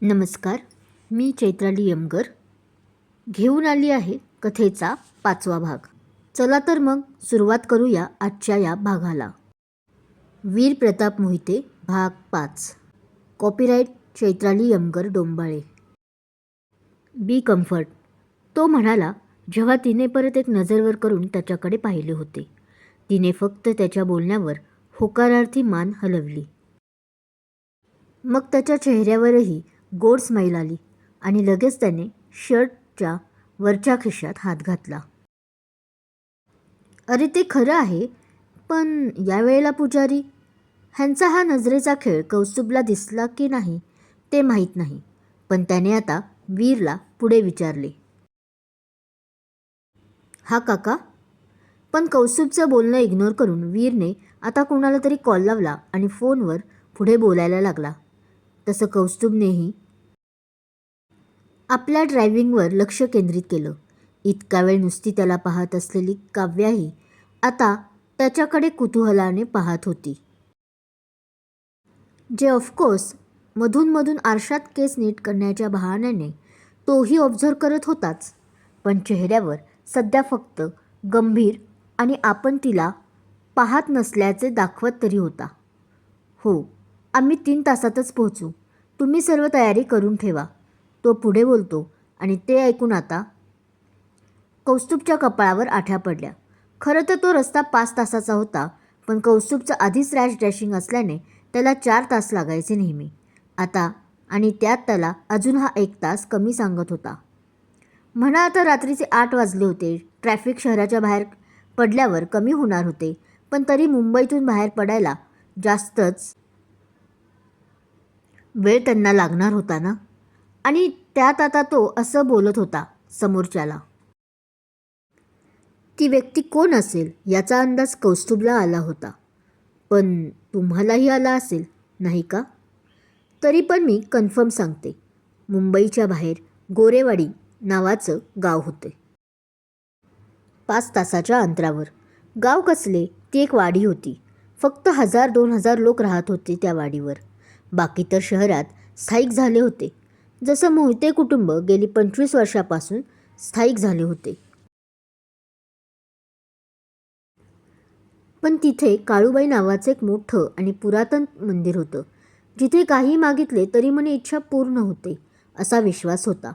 नमस्कार. मी चैत्राली यमगर घेऊन आली आहे कथेचा 5वा भाग. चला तर मग सुरुवात करूया आजच्या या भागाला. वीर प्रताप मोहिते भाग 5. कॉपीराईट चैत्राली यमगर डोंबाळे. बी कम्फर्ट, तो म्हणाला जेव्हा तिने परत एक नजरवर करून त्याच्याकडे पाहिले होते. तिने फक्त त्याच्या बोलण्यावर होकारार्थी मान हलवली. मग त्याच्या चेहऱ्यावरही गोड स्माईल आली आणि लगेच त्याने शर्टच्या वरच्या खिशात हात घातला. अरे ते खरं आहे, पण यावेळेला पुजारी ह्यांचा हा नजरेचा खेळ कौस्तुभला दिसला की नाही ते माहीत नाही, पण त्याने आता वीरला पुढे विचारले, हा काका? पण कौस्तुभचं बोलणं इग्नोर करून वीरने आता कोणाला तरी कॉल लावला आणि फोनवर पुढे बोलायला लागला. तसं कौस्तुभनेही आपल्या ड्रायव्हिंगवर लक्ष केंद्रित केलं. इतका वेळ नुसती त्याला पाहत असलेली काव्याही आता त्याच्याकडे कुतूहलाने पाहत होती. जे ऑफकोर्स मधून आरशात केस नीट करण्याच्या बहाण्याने तोही ऑब्झर्व करत होताच, पण चेहऱ्यावर सध्या फक्त गंभीर आणि आपण तिला पाहत नसल्याचे दाखवत तरी होता. हो, आम्ही 3 तासातच पोहोचू. तुम्ही सर्व तयारी करून ठेवा, तो पुढे बोलतो आणि ते ऐकून आता कौस्तुभच्या कपाळावर आठ्या पडल्या. खरं तर तो रस्ता 5 तासाचा होता, पण कौस्तुभचं आधीच रॅश डॅशिंग असल्याने त्याला 4 तास लागायचे नेहमी. आता आणि त्यात त्याला अजून हा 1 तास कमी सांगत होता. म्हणा आता रात्रीचे 8 वाजले होते. ट्रॅफिक शहराच्या बाहेर पडल्यावर कमी होणार होते, पण तरी मुंबईतून बाहेर पडायला जास्तच वेळ त्यांना लागणार होता ना. आणि त्यात आता तो असं बोलत होता समोरच्याला. ती व्यक्ती कोण असेल याचा अंदाज कौस्तुभला आला होता, पण तुम्हालाही आला असेल नाही का? तरी पण मी कन्फर्म सांगते, मुंबईच्या बाहेर गोरेवाडी नावाचं गाव होते. 5 तासाच्या अंतरावर. गाव कसले, ती एक वाडी होती. फक्त 1000-2000 लोक राहत होते त्या वाडीवर. बाकी तर शहरात स्थायिक झाले होते, जसं मोहिते कुटुंब गेली 25 वर्षापासून स्थायिक झाले होते. पण तिथे काळूबाई नावाचं एक मोठं आणि पुरातन मंदिर होतं, जिथे काही मागितले तरी म्हणे इच्छा पूर्ण होते असा विश्वास होता.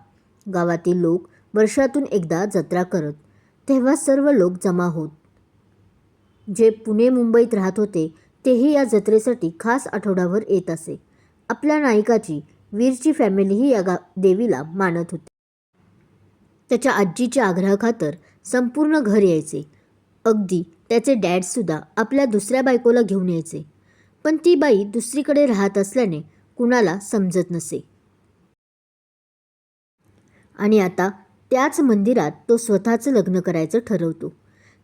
गावातील लोक वर्षातून एकदा जत्रा करत, तेव्हा सर्व लोक जमा होत. जे पुणे मुंबईत राहत होते तेही या जत्रेसाठी खास आठवडाभर येत असे. आपल्या नायकाची वीरची फॅमिलीही या देवीला मानत होती. त्याच्या आजीच्या आग्रहाखातर संपूर्ण घर यायचे. अगदी त्याचे डॅडसुद्धा आपल्या दुसऱ्या बायकोला घेऊन यायचे, पण ती बाई दुसरीकडे राहत असल्याने कुणाला समजत नसे. आणि आता त्याच मंदिरात तो स्वतःचं लग्न करायचं ठरवतो.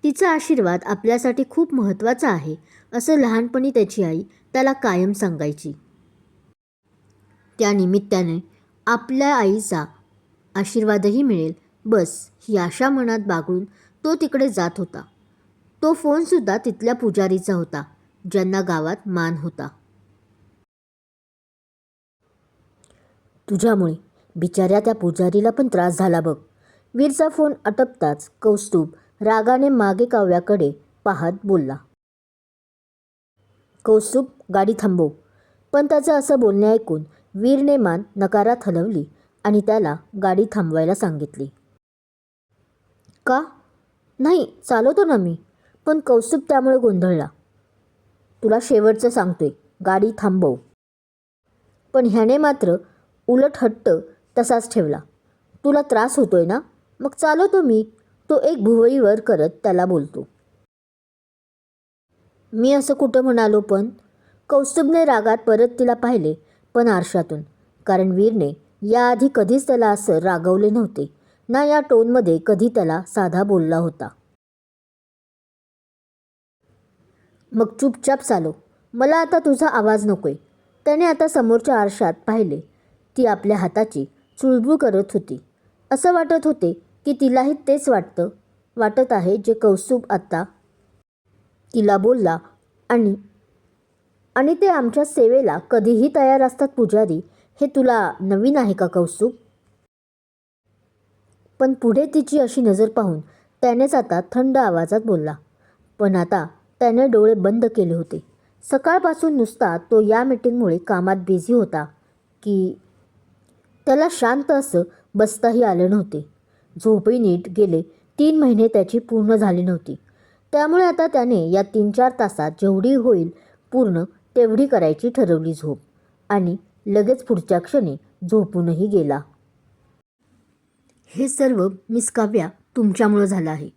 तिचा आशीर्वाद आपल्यासाठी खूप महत्त्वाचा आहे असं लहानपणी त्याची आई त्याला कायम सांगायची. त्या निमित्ताने आपल्या आईचा आशीर्वादही मिळेल बस ही आशा मनात बाळगून तो तिकडे जात होता. तो फोनसुद्धा तिथल्या पुजारीचा होता, ज्यांना गावात मान होता. तुझ्यामुळे बिचाऱ्या त्या पुजारीला पण त्रास झाला बघ. वीरचा फोन आटपताच कौस्तुभ रागाने मागे काव्याकडे पाहत बोलला. कौस्तुभ, गाडी थांबव. पण त्याचं असं बोलणे ऐकून वीरने मान नकारात हलवली आणि त्याला गाडी थांबवायला सांगितली. का? नाही, चालवतो ना मी. पण कौस्तुभ त्यामुळे गोंधळला. तुला शेवटचं सांगतोय, गाडी थांबव. पण ह्याने मात्र उलट हट्ट तसाच ठेवला. तुला त्रास होतोय ना, मग चालवतो मी. तो एक भुवईवर करत त्याला बोलतो. मी असं कुठं म्हणालो पण? कौस्तुभने रागात परत तिला पाहिले, पण आरशातून. कारण वीरने याआधी कधीच त्याला असं रागवले नव्हते ना, या टोनमध्ये कधी त्याला साधा बोलला होता. मग चुपचाप चालव. मला आता तुझा आवाज नकोय. त्याने आता समोरच्या आरशात पाहिले. ती आपल्या हाताची चुळबुळ करत होती. असं वाटत होते की तिलाही तेच वाटत आहे जे कौस्तुभ आत्ता तिला बोलला. आणि ते आमच्या सेवेला कधीही तयार असतात पुजारी, हे तुला नवीन आहे का कौस्तुभ? पण पुढे तिची अशी नजर पाहून त्यानेच आता थंड आवाजात बोलला. पण आता त्याने डोळे बंद केले होते. सकाळपासून नुसता तो या मीटिंगमुळे कामात बिझी होता की त्याला शांत असं बसताही आलं नव्हते. झोपही नीट गेले 3 महिने त्याची पूर्ण झाली नव्हती. त्यामुळे आता त्याने या 3-4 तासात जेवढी होईल पूर्ण तेवढी करायची ठरवली झोप, आणि लगेच पुढच्या क्षणी झोपूनही गेला. हे सर्व मिस काव्या तुमच्यामुळं झालं आहे.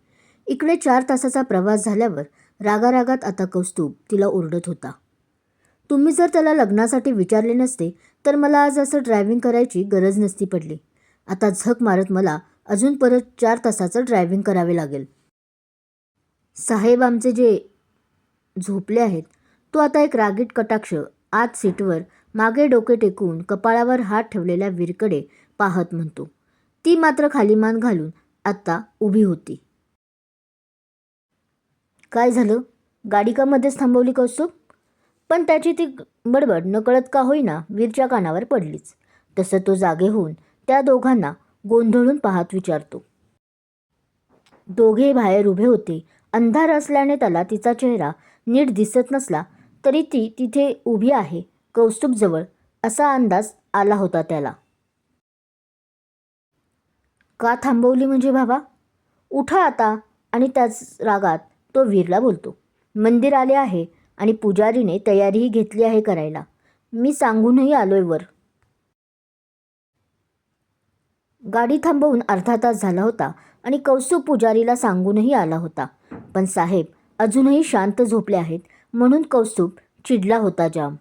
इकडे 4 तासाचा प्रवास झाल्यावर रागारागात आता कौस्तुभ तिला ओरडत होता. तुम्ही जर त्याला लग्नासाठी विचारले नसते तर मला आज असं ड्रायव्हिंग करायची गरज नसती पडली. आता झक मारत मला अजून परत 4 तासाचं ड्रायव्हिंग करावे लागेल. साहेब आमचे जे झोपले आहेत, तो आता एक रागीट कटाक्ष आत सीटवर मागे डोके टेकून कपाळावर हात ठेवलेल्या वीरकडे पाहत म्हणतो. ती मात्र खाली मान घालून आत्ता उभी होती. काय झालं? गाडी का मध्येच थांबवली कौस्तुभ? पण त्याची ती बडबड नकळत का होईना वीरच्या कानावर पडलीच. तसं तो जागे होऊन त्या दोघांना गोंधळून पाहत विचारतो. दोघे बाहेर उभे होते. अंधार असल्याने त्याला तिचा चेहरा नीट दिसत नसला तरी ती तिथे उभी आहे कौस्तुभजवळ असा अंदाज आला होता त्याला. का थांबवली म्हणजे बाबा? उठा आता. आणि त्याच रागात तो वीरला बोलतो. मंदिर आले आहे आणि पुजारीने तयारीही घेतली आहे करायला. मी सांगूनही आलोय वर. गाडी थांबवून अर्धा तास झाला होता आणि कौस्तुभ पुजारीला सांगूनही आला होता. पण साहेब अजूनही शांत झोपले आहेत म्हणून कौस्तुभ चिडला होता जाम.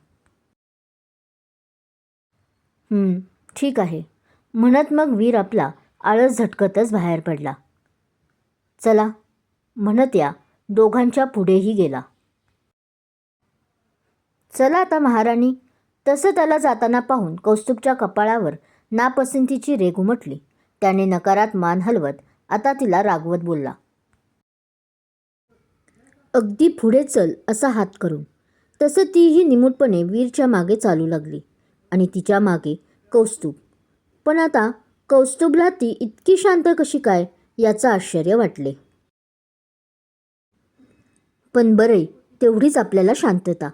ठीक आहे म्हणत मग वीर आपला आळस झटकतच बाहेर पडला. चला म्हणत या दोघांच्या पुढेही गेला. चला आता महाराणी. तसं त्याला जाताना पाहून कौस्तुभच्या कपाळावर नापसंतीची रेघ उमटली. त्याने नकारात मान हलवत आता तिला रागवत बोलला. अगदी पुढे चल असा हात करून. तसं तीही निमूटपणे वीरच्या मागे चालू लागली आणि तिच्या मागे कौस्तुभ. पण आता कौस्तुभला ती इतकी शांत कशी काय याचं आश्चर्य वाटले. पण बरे तेवढीच आपल्याला शांतता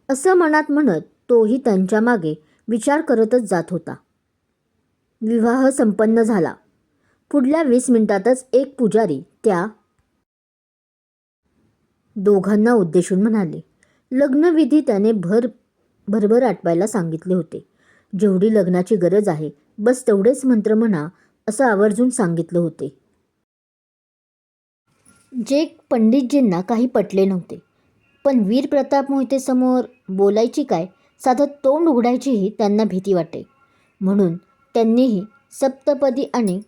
असं मनात म्हणत तोही त्यांच्या मागे विचार करतच जात होता. विवाह संपन्न झाला. पुढल्या 20 मिनिटातच एक पुजारी त्या दोघांना उद्देशून म्हणाले. लग्नविधी त्याने भरभर आटवायला सांगितले होते. जेवढी लग्नाची गरज आहे बस तेवढेच मंत्र म्हणा असं आवर्जून सांगितलं होते. जे पंडितजींना काही पटले नव्हते. पण वीर प्रताप मोहिते समोर बोलायची काय, साधं तोंड उघडायचीही त्यांना भीती वाटे. म्हणून त्यांनीही सप्तपदी आणि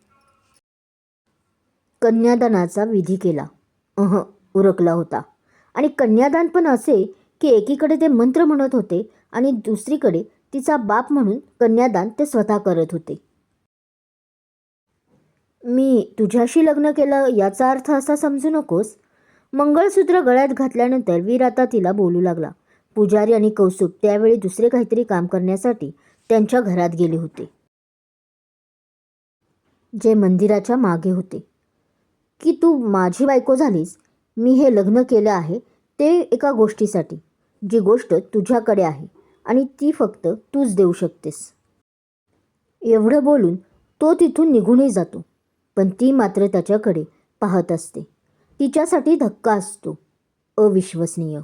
कन्यादानाचा विधी केला. उरकला होता. आणि कन्यादान पण असे की एकीकडे ते मंत्र म्हणत होते आणि दुसरीकडे तिचा बाप म्हणून कन्यादान ते स्वतः करत होते. मी तुझ्याशी लग्न केलं याचा अर्थ असा समजू नकोस. मंगळसूत्र गळ्यात घातल्यानंतर वीर आता तिला बोलू लागला. पुजारी आणि कौस्तुभ त्यावेळी दुसरे काहीतरी काम करण्यासाठी त्यांच्या घरात गेले होते, जे मंदिराच्या मागे होते. की तू माझी बायको झालीस. मी हे लग्न केलं आहे ते एका गोष्टीसाठी, जी गोष्ट तुझ्याकडे आहे आणि ती फक्त तूच देऊ शकतेस. एवढं बोलून तो तिथून निघूनही जातो. पण ती मात्र त्याच्याकडे पाहत असते. तिच्यासाठी धक्का असतो. अविश्वसनीय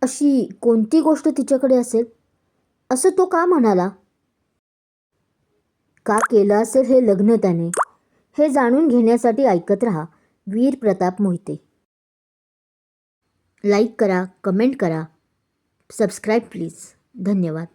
अशी कोणती गोष्ट तिच्याकडे असेल असं तो का म्हणाला? का केलं असेल हे लग्न त्याने? हे जाणून घेण्यासाठी ऐकत रहा वीर प्रताप मोहिते. लाईक करा, कमेंट करा, सबस्क्राईब प्लीज. धन्यवाद.